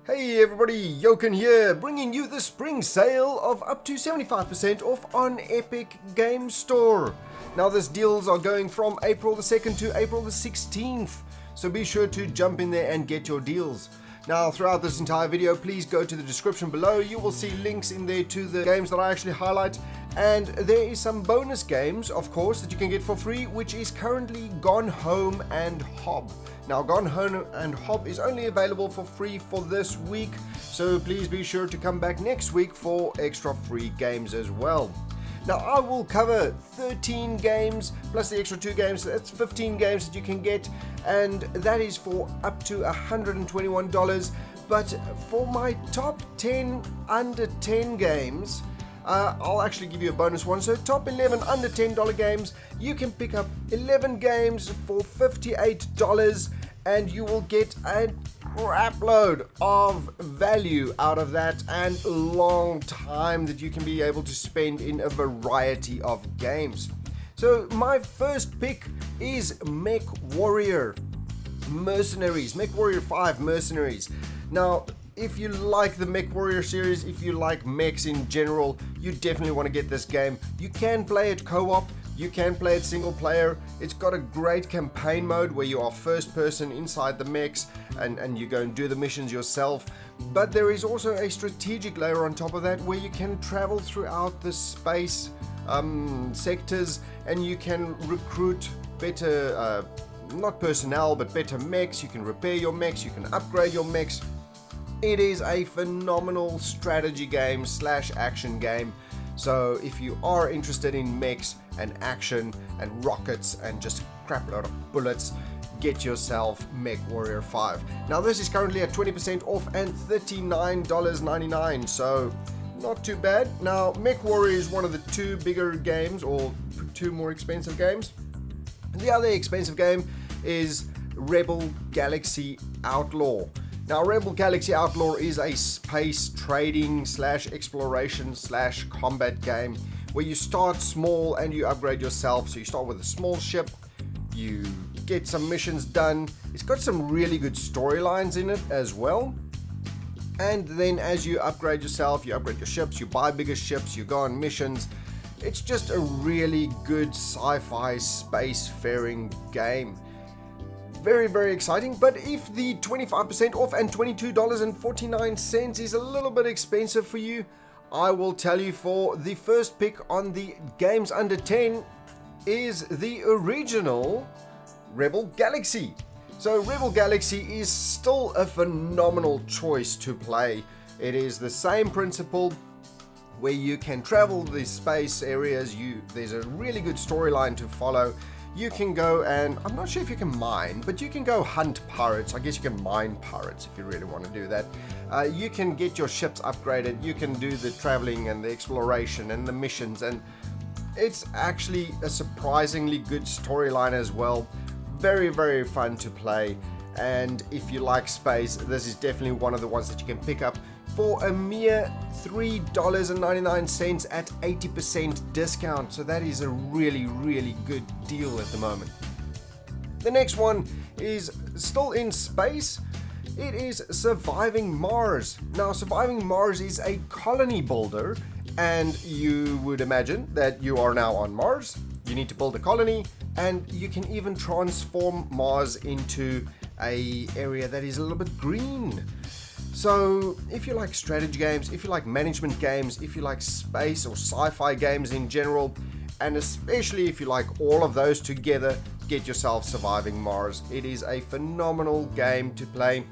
Hey everybody, Jochen here, bringing you the spring sale of up to 75% off on Epic Games Store. Now these deals are going from April the 2nd to April the 16th, so be sure to jump in there and get your deals. Now throughout this entire video, please go to the description below. You will see links in there to the games that I actually highlight, and there is some bonus games, of course, that you can get for free, which is currently Gone Home and Hob. Now, Gone Home and Hob is only available for free for this week, so please be sure to come back next week for extra free games as well. Now, I will cover 13 games plus the extra 2 games, so that's 15 games that you can get, and that is for up to $121. But for my top 10 under 10 games, I'll actually give you a bonus one. So top 11 under $10 games, you can pick up 11 games for $58, and you will get a crap load of value out of that and long time that you can be able to spend in a variety of games. So my first pick is MechWarrior Mercenaries, MechWarrior 5 Mercenaries. Now, if you like the MechWarrior series, if you like mechs in general, you definitely want to get this game. You can play it co-op, you can play it single player. It's got a great campaign mode where you are first person inside the mechs and you go and do the missions yourself. But there is also a strategic layer on top of that where you can travel throughout the space sectors, and you can recruit better, not personnel, but better mechs. You can repair your mechs, you can upgrade your mechs. It is a phenomenal strategy game slash action game. So if you are interested in mechs and action and rockets and just a crap load of bullets, get yourself MechWarrior 5. Now this is currently at 20% off and $39.99, so not too bad. Now MechWarrior is one of the 2 bigger games, or 2 more expensive games. The other expensive game is Rebel Galaxy Outlaw. Now, Rebel Galaxy Outlaw is a space trading slash exploration slash combat game where you start small and you upgrade yourself. So you start with a small ship, you get some missions done. It's got some really good storylines in it as well. And then as you upgrade yourself, you upgrade your ships, you buy bigger ships, you go on missions. It's just a really good sci-fi space-faring game. Very, very exciting. But if the 25% off and $22.49 is a little bit expensive for you, I will tell you for the first pick on the games under 10 is the original Rebel Galaxy. So Rebel Galaxy is still a phenomenal choice to play. It is the same principle where you can travel the space areas. There's a really good storyline to follow. You can go and, I'm not sure if you can mine, but you can go hunt pirates. I guess you can mine pirates if you really want to do that. You can get your ships upgraded. You can do the traveling and the exploration and the missions. And it's actually a surprisingly good storyline as well. Very, very fun to play. And if you like space, this is definitely one of the ones that you can pick up for a mere $3.99 at 80% discount. So that is a really, really good deal at the moment. The next one is still in space. It is Surviving Mars. Now, Surviving Mars is a colony builder, and you would imagine that you are now on Mars. You need to build a colony, and you can even transform Mars into an area that is a little bit green. So if you like strategy games, if you like management games, if you like space or sci-fi games in general, and especially if you like all of those together, get yourself Surviving Mars. It is a phenomenal game to play.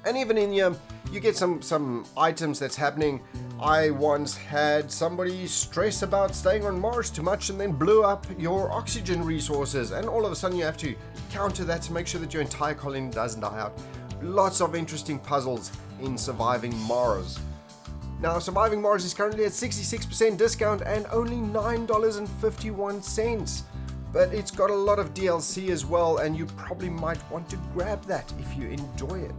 And even in here, you get some items that's happening. I once had somebody stress about staying on Mars too much and then blew up your oxygen resources, and all of a sudden you have to counter that to make sure that your entire colony doesn't die out. Lots of interesting puzzles in Surviving Mars. Now, Surviving Mars is currently at 66% discount and only $9.51. But it's got a lot of DLC as well, and you probably might want to grab that if you enjoy it.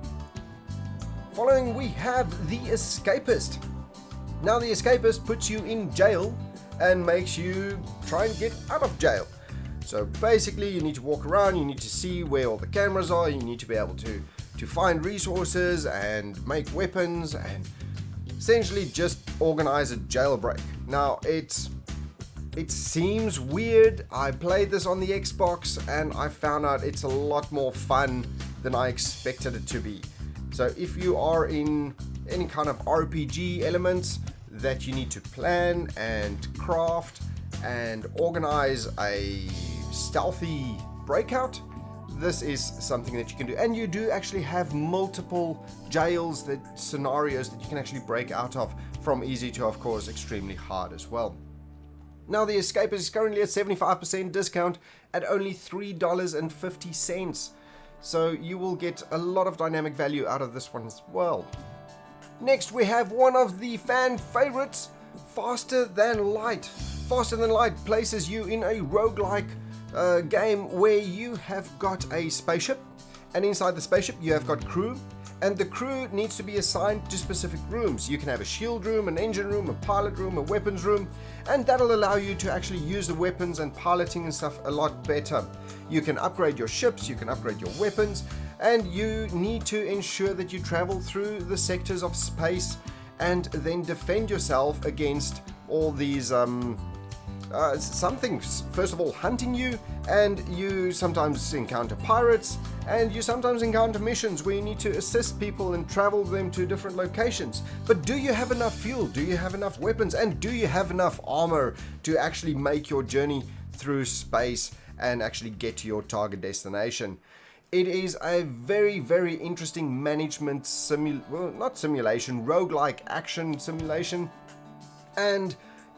Following, we have The Escapist. Now, The Escapist puts you in jail and makes you try and get out of jail. So basically, you need to walk around, you need to see where all the cameras are, you need to be able to to find resources and make weapons and essentially just organize a jailbreak. Now, it seems weird. I played this on the Xbox and I found out it's a lot more fun than I expected it to be. So if you are in any kind of RPG elements that you need to plan and craft and organize a stealthy breakout, this is something that you can do. And you do actually have multiple jails, scenarios that you can actually break out of, from easy to, of course, extremely hard as well. Now, the Escapist is currently at 75% discount at only $3.50. So you will get a lot of dynamic value out of this one as well. Next, we have one of the fan favorites, Faster Than Light. Faster Than Light places you in a roguelike game where you have got a spaceship, and inside the spaceship you have got crew, and the crew needs to be assigned to specific rooms. You can have a shield room, an engine room, a pilot room, a weapons room, and that'll allow you to actually use the weapons and piloting and stuff a lot better. You can upgrade your ships, you can upgrade your weapons, and you need to ensure that you travel through the sectors of space and then defend yourself against all these something, first of all, hunting you, and you sometimes encounter pirates, and you sometimes encounter missions where you need to assist people and travel them to different locations. But do you have enough fuel? Do you have enough weapons? And do you have enough armor to actually make your journey through space and actually get to your target destination? It is a very, very interesting management roguelike action simulation. And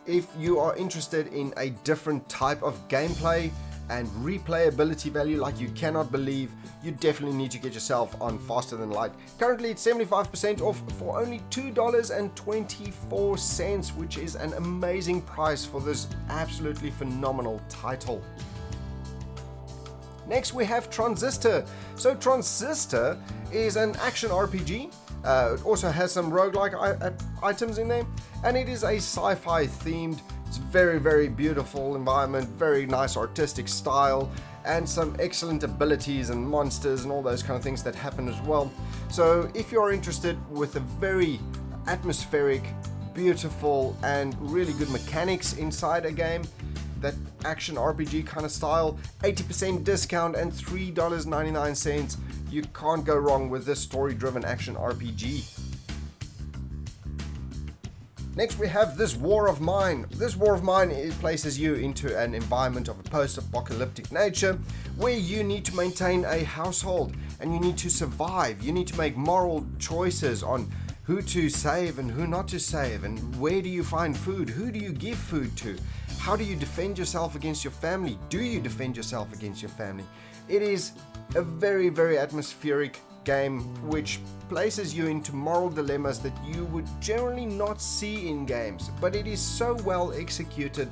if you are interested in a different type of gameplay and replayability value like you cannot believe, you definitely need to get yourself on Faster Than Light. Currently it's 75% off for only $2.24, which is an amazing price for this absolutely phenomenal title. Next we have Transistor. So Transistor is an action RPG. It also has some roguelike items in there, and it is a sci-fi themed. It's very, very beautiful environment, very nice artistic style, and some excellent abilities and monsters and all those kind of things that happen as well. So if you're interested with a very atmospheric, beautiful, and really good mechanics inside a game, that action RPG kind of style, 80% discount and $3.99. You can't go wrong with this story-driven action RPG. Next we have This War of Mine. This War of Mine, it places you into an environment of a post-apocalyptic nature where you need to maintain a household and you need to survive. You need to make moral choices on who to save and who not to save, and where do you find food, who do you give food to, how do you defend yourself against your family, do you defend yourself against your family. It is a very, very atmospheric game which places you into moral dilemmas that you would generally not see in games, but it is so well executed.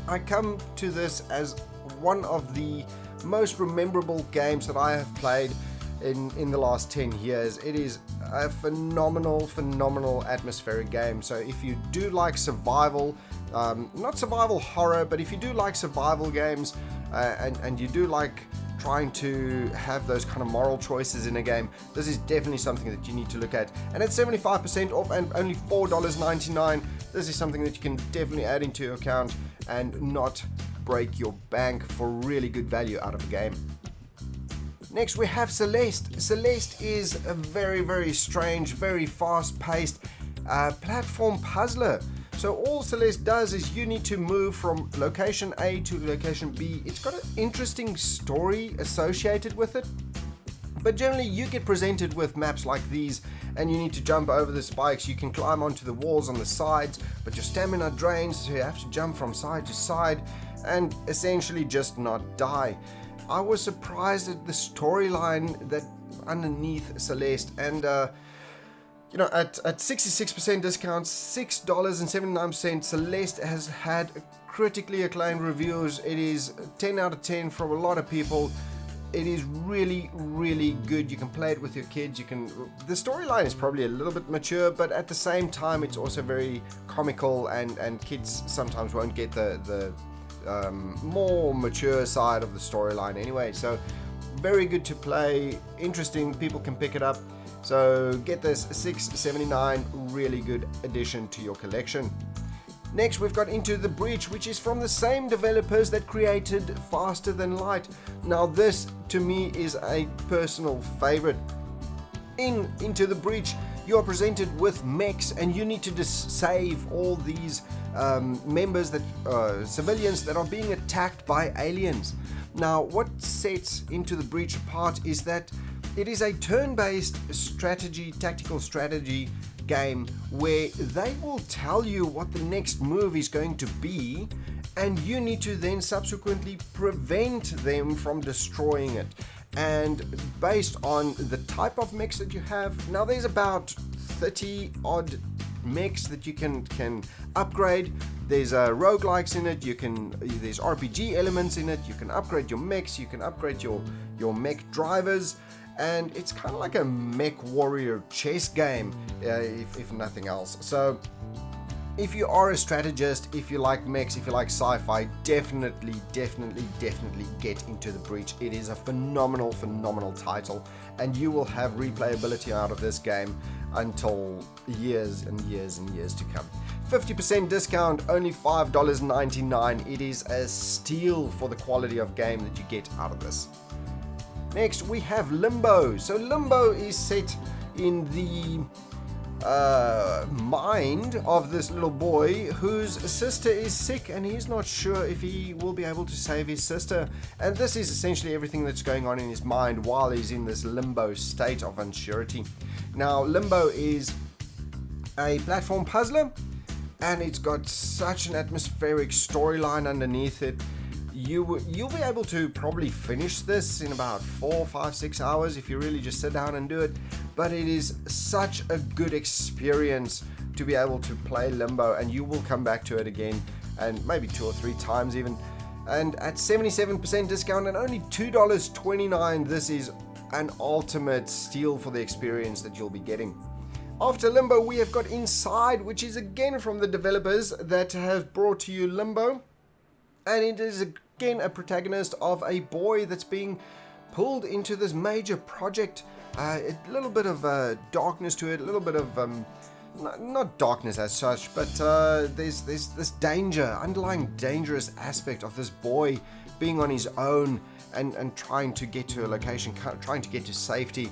I come to this as one of the most memorable games that I have played in the last 10 years. It is a phenomenal atmospheric game. So if you do like survival, not survival horror, but if you do like survival games and you do like trying to have those kind of moral choices in a game, this is definitely something that you need to look at. And at 75% off and only $4.99, this is something that you can definitely add into your account and not break your bank for really good value out of a game. Next we have Celeste. Celeste is a very, very strange, very fast-paced platform puzzler. So all Celeste does is you need to move from location A to location B. It's got an interesting story associated with it, but generally you get presented with maps like these and you need to jump over the spikes. You can climb onto the walls on the sides, but your stamina drains, so you have to jump from side to side and essentially just not die. I was surprised at the storyline that underneath Celeste, and you know, at 66% discount, $6.79, Celeste has had critically acclaimed reviews. It is 10 out of 10 from a lot of people. It is really, really good. You can play it with your kids. The storyline is probably a little bit mature, but at the same time, it's also very comical, and kids sometimes won't get the more mature side of the storyline anyway. So very good to play, interesting, people can pick it up. So get this, $6.79, really good addition to your collection. Next, we've got Into the Breach, which is from the same developers that created Faster Than Light. Now this, to me, is a personal favorite. In Into the Breach, you are presented with mechs, and you need to save all these members, civilians that are being attacked by aliens. Now, what sets Into the Breach apart is that it is a turn-based tactical strategy game where they will tell you what the next move is going to be, and you need to then subsequently prevent them from destroying it. And based on the type of mechs that you have, now there's about 30 odd mechs that you can upgrade. There's roguelikes in it, there's RPG elements in it, you can upgrade your mechs, you can upgrade your mech drivers, and it's kind of like a mech warrior chess game, if nothing else. So if you are a strategist, if you like mechs, if you like sci-fi, definitely get Into the Breach. It is a phenomenal title, and you will have replayability out of this game until years and years to come. 50% discount, only $5.99. It is a steal for the quality of game that you get out of this. Next, we have Limbo. So Limbo is set in the mind of this little boy whose sister is sick, and he's not sure if he will be able to save his sister. And this is essentially everything that's going on in his mind while he's in this limbo state of unsurety. Now, Limbo is a platform puzzler, and it's got such an atmospheric storyline underneath it. You'll be able to probably finish this in about 4, 5, 6 hours if you really just sit down and do it. But it is such a good experience to be able to play Limbo, and you will come back to it again, and maybe 2 or 3 times even. And at 77% discount and only $2.29, this is an ultimate steal for the experience that you'll be getting. After Limbo, we have got Inside, which is again from the developers that have brought to you Limbo. And it is again a protagonist of a boy that's being pulled into this major project. A little bit of darkness to it, a little bit of not darkness as such, but there's this underlying dangerous aspect of this boy being on his own and trying to get to a location, trying to get to safety.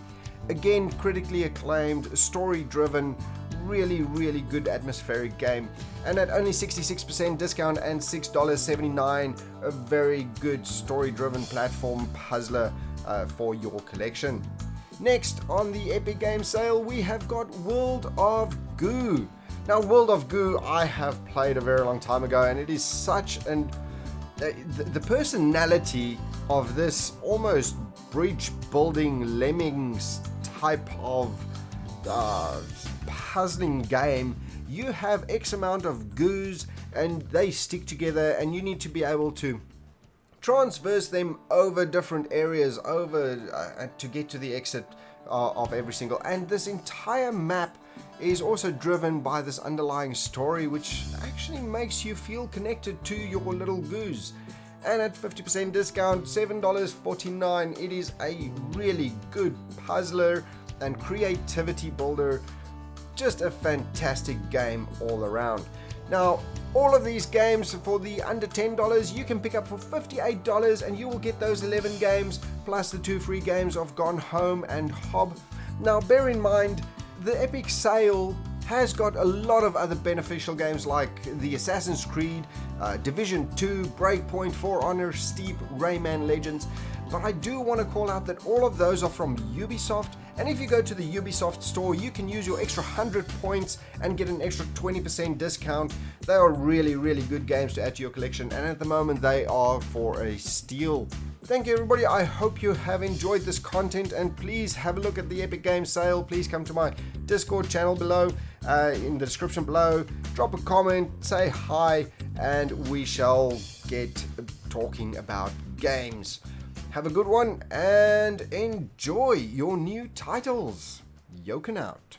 Again, critically acclaimed, story-driven, really good atmospheric game, and at only 66% discount and $6.79, a very good story-driven platform puzzler for your collection. Next on the Epic Games sale, we have got World of Goo. Now, World of Goo I have played a very long time ago, and it is such the personality of this almost bridge building lemmings type of puzzling game. You have X amount of goos, and they stick together, and you need to be able to transverse them over different areas to get to the exit of every single. And this entire map is also driven by this underlying story, which actually makes you feel connected to your little goos. And at 50% discount, $7.49, it is a really good puzzler and creativity builder. Just a fantastic game all around. Now, all of these games for the under $10 you can pick up for $58, and you will get those 11 games plus the 2 free games of Gone Home and Hob. Now, bear in mind, the Epic sale has got a lot of other beneficial games like the Assassin's Creed, Division 2, Breakpoint, For Honor, Steep, Rayman Legends. But I do want to call out that all of those are from Ubisoft, and if you go to the Ubisoft store, you can use your extra 100 points and get an extra 20% discount. They are really good games to add to your collection, and at the moment they are for a steal. Thank you everybody, I hope you have enjoyed this content, and please have a look at the Epic Games sale. Please come to my Discord channel below, in the description below, drop a comment, say hi, and we shall get talking about games. Have a good one and enjoy your new titles. Yoken out.